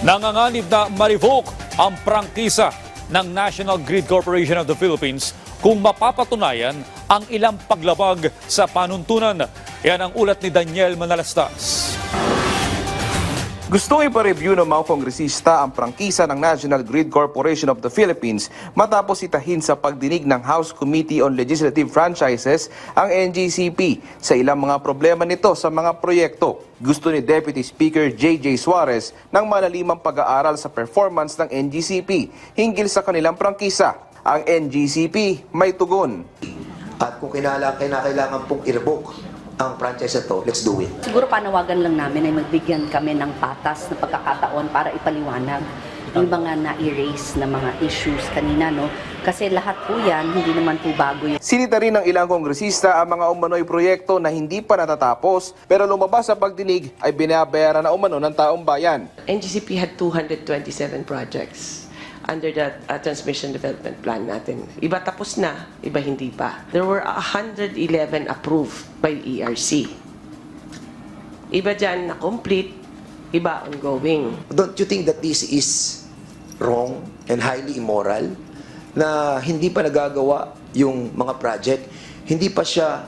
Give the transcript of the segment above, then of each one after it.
Nanganganib na ma-revoke ang prangkisa ng National Grid Corporation of the Philippines kung mapapatunayan ang ilang paglabag sa panuntunan. Yan ang ulat ni Daniel Manalastas. Gustong ipa-review ng mga kongresista ang prangkisa ng National Grid Corporation of the Philippines matapos itahin sa pagdinig ng House Committee on Legislative Franchises ang NGCP sa ilang mga problema nito sa mga proyekto. Gusto ni Deputy Speaker J.J. Suarez ng malalimang pag-aaral sa performance ng NGCP hinggil sa kanilang prangkisa. Ang NGCP may tugon. At kung kinakailangan pong i-revoke ang franchise na to, let's do it. Siguro panawagan lang namin ay magbigyan kami ng patas na pagkakataon para ipaliwanag yung mga na-erase na mga issues kanina, no? Kasi lahat po yan, hindi naman po bago yun. Sinita rin ng ilang kongresista ang mga umano'y proyekto na hindi pa natatapos pero lumabas sa pagdinig ay binabayaran na umano ng taong bayan. NGCP had 227 projects under that transmission development plan natin. Iba tapos na, iba hindi pa. There were 111 approved by ERC. Iba dyan na complete, iba ongoing. Don't you think that this is wrong and highly immoral na hindi pa nagagawa yung mga project, hindi pa siya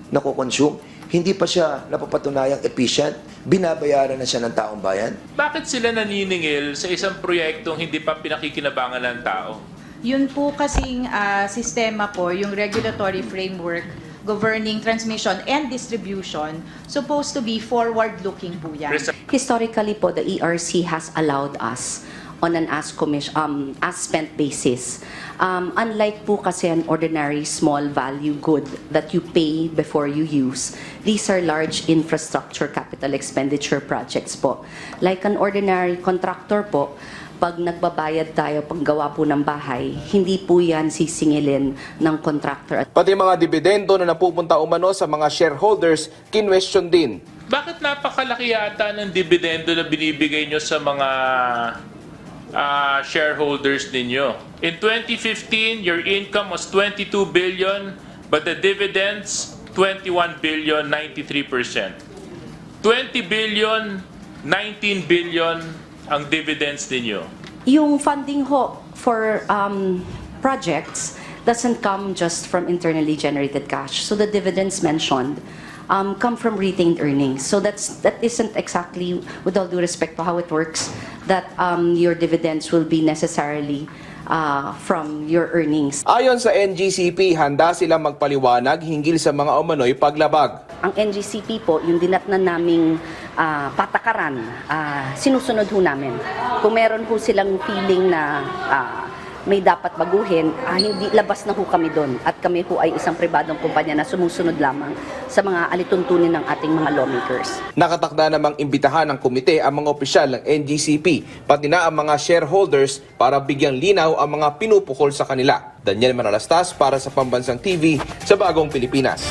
nakoconsume, hindi pa siya napapatunayang efficient, binabayaran na siya ng taong bayan? Bakit sila naniningil sa isang proyektong hindi pa pinakikinabangan ng tao? Yun po kasing sistema po, yung regulatory framework governing transmission and distribution, supposed to be forward-looking po yan. Historically po, the ERC has allowed us on an as-spent basis. Unlike po kasi an ordinary small value good that you pay before you use, these are large infrastructure capital expenditure projects po. Like an ordinary contractor po, pag nagbabayad tayo paggawa po ng bahay, hindi po yan sisingilin ng contractor. Pati mga dividendo na napupunta umano sa mga shareholders, kinwestiyon din. Bakit napakalaki yata ng dividendo na binibigay nyo sa mga shareholders ninyo? In 2015, your income was 22 billion, but the dividends, 21 billion, 93%. 20 billion, 19 billion ang dividends ninyo. Yung funding ho for projects doesn't come just from internally generated cash. So the dividends mentioned come from retained earnings. So that isn't exactly, with all due respect to how it works, that your dividends will be necessarily from your earnings. Ayon sa NGCP, handa silang magpaliwanag hinggil sa mga umano'y paglabag. Ang NGCP po, yung dinatnan naming patakaran, sinusunod ho namin. Kung meron ho silang feeling na may dapat baguhin, hindi labas na ho kami doon. At kami ho ay isang pribadong kumpanya na sumusunod lamang sa mga alituntunin ng ating mga lawmakers. Nakatakda namang imbitahan ng komite ang mga opisyal ng NGCP, pati na ang mga shareholders para bigyang linaw ang mga pinupukol sa kanila. Daniel Manalastas para sa Pambansang TV sa Bagong Pilipinas.